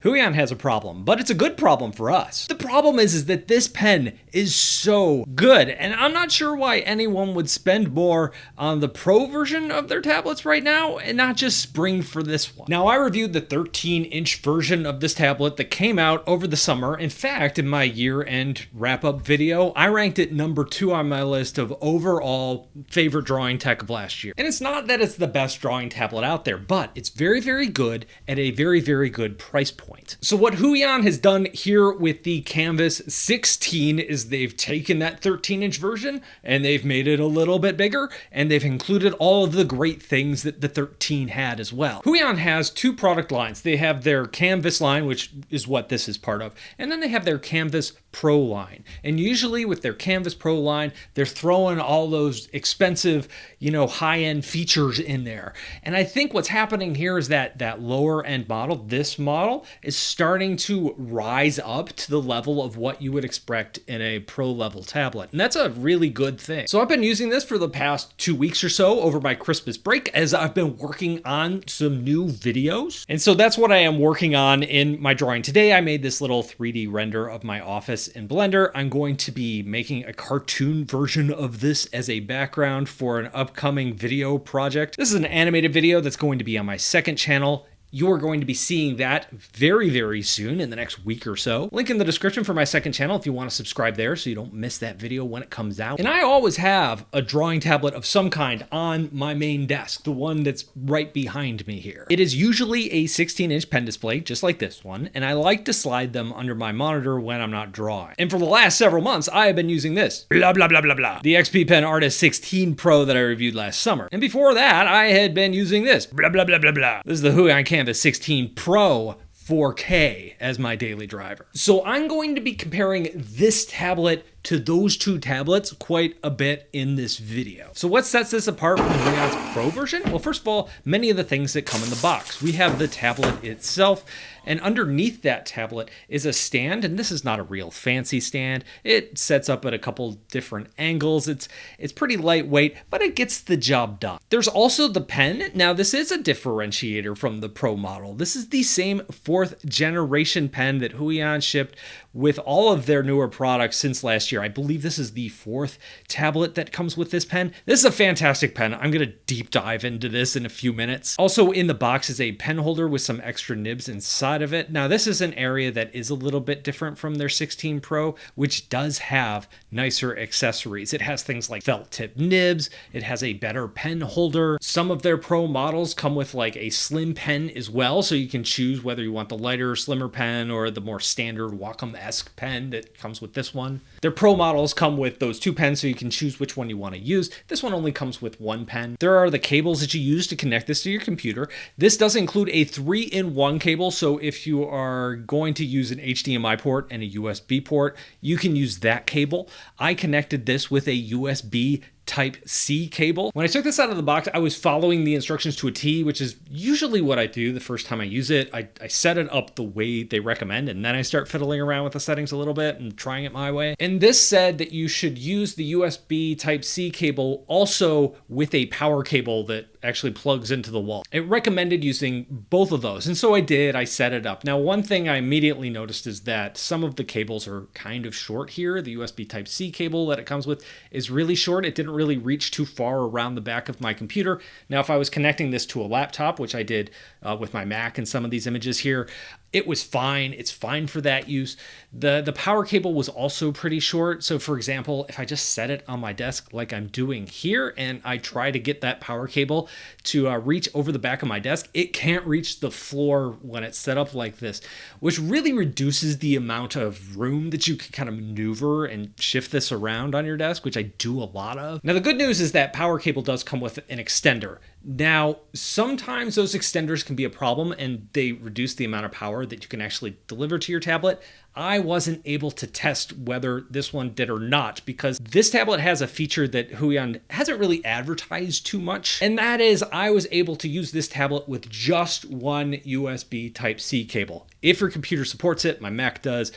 Huion has a problem, but it's a good problem for us. The problem is that this pen is so good, and I'm not sure why anyone would spend more on the Pro version of their tablets right now and not just spring for this one. Now, I reviewed the 13-inch version of this tablet that came out over the summer. In fact, in my year-end wrap-up video, I ranked it number 2 on my list of overall favorite drawing tech of last year. And it's not that it's the best drawing tablet out there, but it's very, very good at a very, very good price point. So what Huion has done here with the Kamvas 16 is they've taken that 13-inch version and they've made it a little bit bigger, and they've included all of the great things that the 13 had as well. Huion has 2 product lines. They have their Kamvas line, which is what this is part of, and then they have their Kamvas Pro line. And usually with their Kamvas Pro line, they're throwing all those expensive, high-end features in there. And I think what's happening here is that lower end model, this model, is starting to rise up to the level of what you would expect in a pro level tablet. And that's a really good thing. So I've been using this for the past 2 weeks or so over my Christmas break as I've been working on some new videos. And so that's what I am working on in my drawing today. I made this little 3D render of my office in Blender. I'm going to be making a cartoon version of this as a background for an upcoming video project. This is an animated video that's going to be on my second channel. You're going to be seeing that very, very soon in the next week or so. Link in the description for my second channel if you want to subscribe there so you don't miss that video when it comes out. And I always have a drawing tablet of some kind on my main desk, the one that's right behind me here. It is usually a 16-inch pen display, just like this one, and I like to slide them under my monitor when I'm not drawing. And for the last several months, I have been using this, blah, blah, blah, blah, blah, the XP Pen Artist 16 Pro that I reviewed last summer. And before that, I had been using this, blah, blah, blah, blah, blah. This is the Huion Kamvas 16 Pro 4K as my daily driver. So I'm going to be comparing this tablet to those 2 tablets quite a bit in this video. So what sets this apart from Huion's Pro version? Well, first of all, many of the things that come in the box. We have the tablet itself, and underneath that tablet is a stand, and this is not a real fancy stand. It sets up at a couple different angles. It's pretty lightweight, but it gets the job done. There's also the pen. Now, this is a differentiator from the Pro model. This is the same 4th generation pen that Huion shipped with all of their newer products since last year. I believe this is the 4th tablet that comes with this pen. This is a fantastic pen. I'm going to deep dive into this in a few minutes. Also in the box is a pen holder with some extra nibs inside of it. Now this is an area that is a little bit different from their 16 Pro, which does have nicer accessories. It has things like felt tip nibs. It has a better pen holder. Some of their Pro models come with like a slim pen as well, so you can choose whether you want the lighter, slimmer pen or the more standard Wacom-esque pen that comes with this one. Their Pro models come with those 2 pens, so you can choose which one you want to use. This one only comes with 1 pen. There are the cables that you use to connect this to your computer. This does include a 3-in-1 cable, so if you are going to use an HDMI port and a USB port, you can use that cable. I connected this with a USB Type-C cable. When I took this out of the box, I was following the instructions to a T, which is usually what I do the first time I use it. I set it up the way they recommend, and then I start fiddling around with the settings a little bit and trying it my way. And this said that you should use the USB Type-C cable also with a power cable that actually plugs into the wall. It recommended using both of those, and so I did. I set it up. Now, one thing I immediately noticed is that some of the cables are kind of short here. The USB Type-C cable that it comes with is really short. It didn't really reach too far around the back of my computer. Now, if I was connecting this to a laptop, which I did with my Mac and some of these images here, it was fine. It's fine for that use. The power cable was also pretty short. So for example, if I just set it on my desk like I'm doing here and I try to get that power cable to reach over the back of my desk, it can't reach the floor when it's set up like this, which really reduces the amount of room that you can kind of maneuver and shift this around on your desk, which I do a lot of. Now, the good news is that power cable does come with an extender. Now, sometimes those extenders can be a problem and they reduce the amount of power that you can actually deliver to your tablet. I wasn't able to test whether this one did or not because this tablet has a feature that Huion hasn't really advertised too much, and that is I was able to use this tablet with just one USB Type-C cable. If your computer supports it, my Mac does,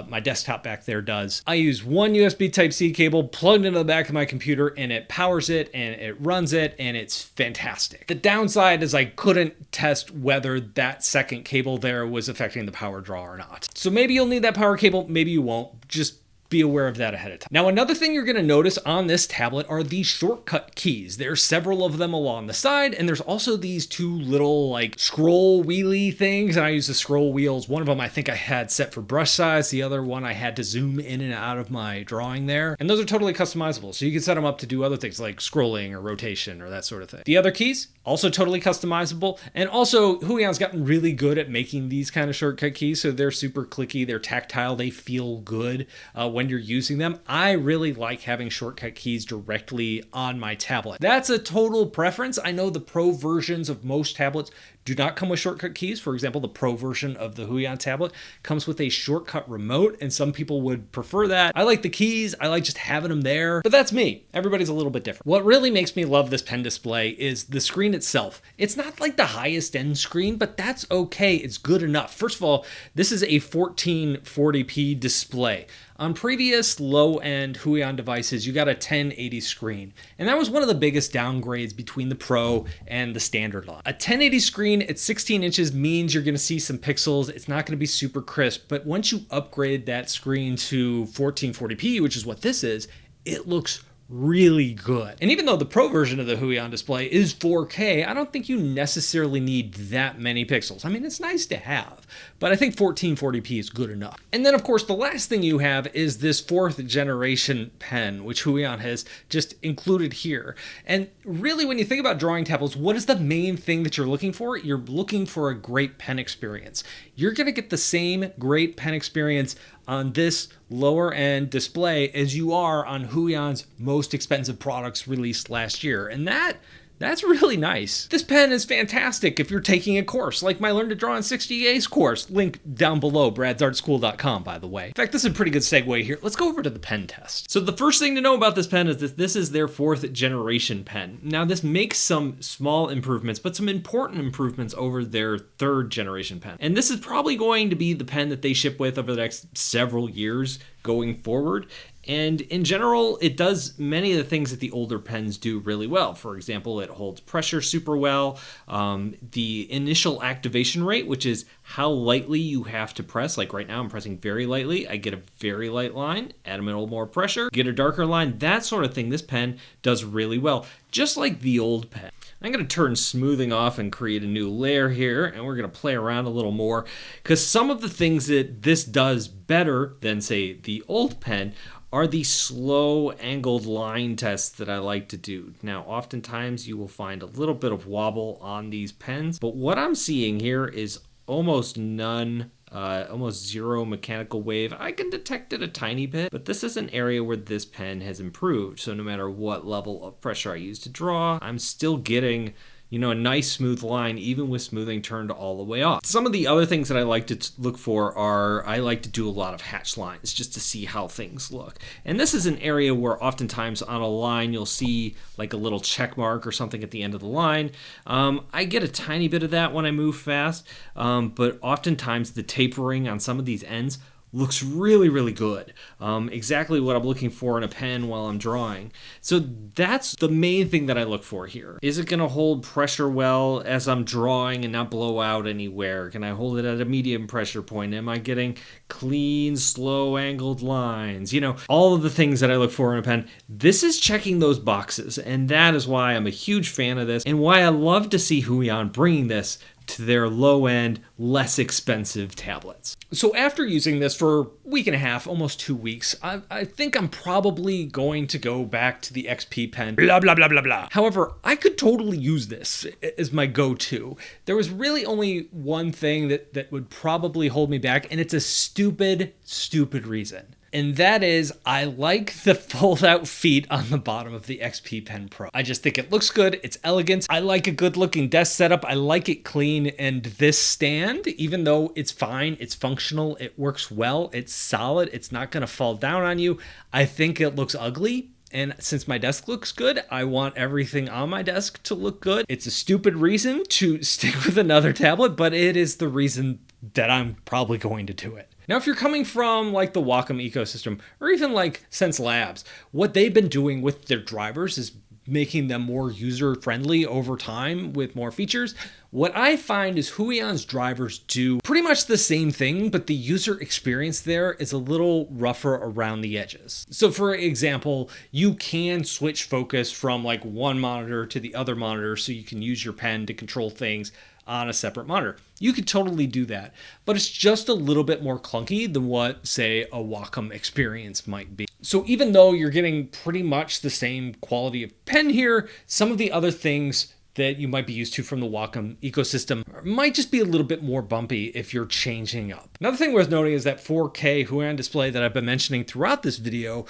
my desktop back there does. I use one USB Type-C cable plugged into the back of my computer, and it powers it and it runs it, and it's fantastic. The downside is I couldn't test whether that second cable there was affecting the power draw or not. So maybe you'll need that power cable, maybe you won't. Just be aware of that ahead of time. Now, another thing you're going to notice on this tablet are these shortcut keys. There's several of them along the side, and there's also these two little like scroll wheelie things, and I use the scroll wheels. One of them I think I had set for brush size. The other one I had to zoom in and out of my drawing there. And those are totally customizable, so you can set them up to do other things like scrolling or rotation or that sort of thing. The other keys, also totally customizable, and also Huion's gotten really good at making these kind of shortcut keys, so they're super clicky, they're tactile, they feel good when you're using them. I really like having shortcut keys directly on my tablet. That's a total preference. I know the Pro versions of most tablets do not come with shortcut keys. For example, the Pro version of the Huion tablet comes with a shortcut remote, and some people would prefer that. I like the keys. I like just having them there, but that's me. Everybody's a little bit different. What really makes me love this pen display is the screen itself. It's not like the highest end screen, but that's okay. It's good enough. First of all, this is a 1440p display. On previous low-end Huion devices, you got a 1080 screen, and that was one of the biggest downgrades between the Pro and the standard line. A 1080 screen at 16 inches means you're going to see some pixels. It's not going to be super crisp, but once you upgrade that screen to 1440p, which is what this is, it looks really good. And even though the Pro version of the Huion display is 4K, I don't think you necessarily need that many pixels. I mean, it's nice to have, but I think 1440p is good enough. And then of course, the last thing you have is this 4th generation pen, which Huion has just included here. And really, when you think about drawing tablets, what is the main thing that you're looking for? You're looking for a great pen experience. You're gonna get the same great pen experience on this lower end display as you are on Huion's most expensive products released last year. And that's really nice. This pen is fantastic if you're taking a course, like my Learn to Draw in 60 Days course, link down below, bradsartschool.com, by the way. In fact, this is a pretty good segue here. Let's go over to the pen test. So the first thing to know about this pen is that this is their 4th generation pen. Now, this makes some small improvements, but some important improvements over their 3rd generation pen. And this is probably going to be the pen that they ship with over the next several years going forward. And in general, it does many of the things that the older pens do really well. For example, it holds pressure super well. The initial activation rate, which is how lightly you have to press, like right now I'm pressing very lightly, I get a very light line, add a little more pressure, get a darker line, that sort of thing this pen does really well, just like the old pen. I'm going to turn smoothing off and create a new layer here, and we're going to play around a little more, because some of the things that this does better than, say, the old pen are the slow angled line tests that I like to do. Now, oftentimes you will find a little bit of wobble on these pens, but what I'm seeing here is almost none, almost zero mechanical wave. I can detect it a tiny bit, but this is an area where this pen has improved. So no matter what level of pressure I use to draw, I'm still getting, you know, a nice smooth line, even with smoothing turned all the way off. Some of the other things that I like to look for are, I like to do a lot of hatch lines just to see how things look. And this is an area where oftentimes on a line, you'll see like a little check mark or something at the end of the line. I get a tiny bit of that when I move fast, but oftentimes the tapering on some of these ends looks really, really good. Exactly what I'm looking for in a pen while I'm drawing. So that's the main thing that I look for here. Is it going to hold pressure well as I'm drawing and not blow out anywhere? Can I hold it at a medium pressure point? Am I getting clean, slow angled lines? You know, all of the things that I look for in a pen. This is checking those boxes, and that is why I'm a huge fan of this and why I love to see Huion bringing this to their low-end, less expensive tablets. So after using this for a week and a half, almost 2 weeks, I think I'm probably going to go back to the XP pen, blah, blah, blah, blah, blah. However, I could totally use this as my go-to. There was really only one thing that would probably hold me back, and it's a stupid, stupid reason. And that is, I like the fold-out feet on the bottom of the XP Pen Pro. I just think it looks good, it's elegant, I like a good-looking desk setup, I like it clean, and this stand, even though it's fine, it's functional, it works well, it's solid, it's not gonna fall down on you, I think it looks ugly. And since my desk looks good, I want everything on my desk to look good. It's a stupid reason to stick with another tablet, but it is the reason that I'm probably going to do it. Now, if you're coming from like the Wacom ecosystem or even like Sense Labs, what they've been doing with their drivers is making them more user-friendly over time with more features. What I find is Huion's drivers do pretty much the same thing, but the user experience there is a little rougher around the edges. So for example, you can switch focus from like one monitor to the other monitor so you can use your pen to control things on a separate monitor. You could totally do that, but it's just a little bit more clunky than what, say, a Wacom experience might be. So even though you're getting pretty much the same quality of pen here, some of the other things that you might be used to from the Wacom ecosystem might just be a little bit more bumpy if you're changing up. Another thing worth noting is that 4K Huion display that I've been mentioning throughout this video.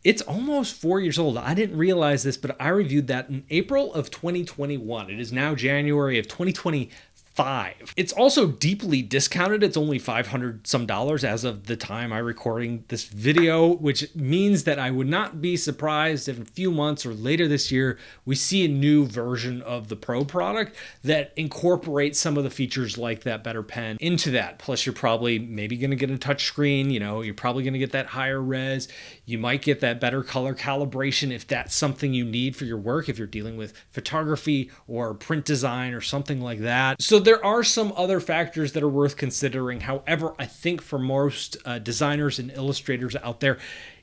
It's almost 4 years old. I didn't realize this, but I reviewed that in April of 2021. It is now January of 2025. It's also deeply discounted. It's only $500 some as of the time I'm recording this video, which means that I would not be surprised if in a few months or later this year, we see a new version of the Pro product that incorporates some of the features like that better pen into that. Plus, you're probably maybe going to get a touch screen. You know, you're probably going to get that higher res. You might get that better color calibration if that's something you need for your work, if you're dealing with photography or print design or something like that. So there are some other factors that are worth considering. However, I think for most designers and illustrators out there,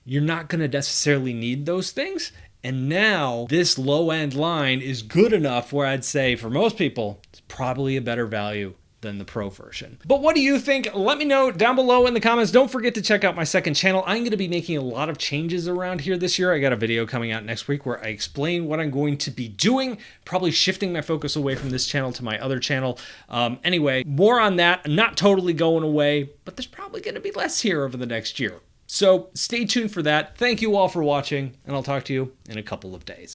you're not going to necessarily need those things. And now this low-end line is good enough where I'd say for most people, it's probably a better value than the Pro version. But what do you think? Let me know down below in the comments. Don't forget to check out my second channel. I'm going to be making a lot of changes around here this year. I got a video coming out next week where I explain what I'm going to be doing, probably shifting my focus away from this channel to my other channel. Anyway, more on that. I'm not totally going away, but there's probably going to be less here over the next year. So stay tuned for that. Thank you all for watching, and I'll talk to you in a couple of days.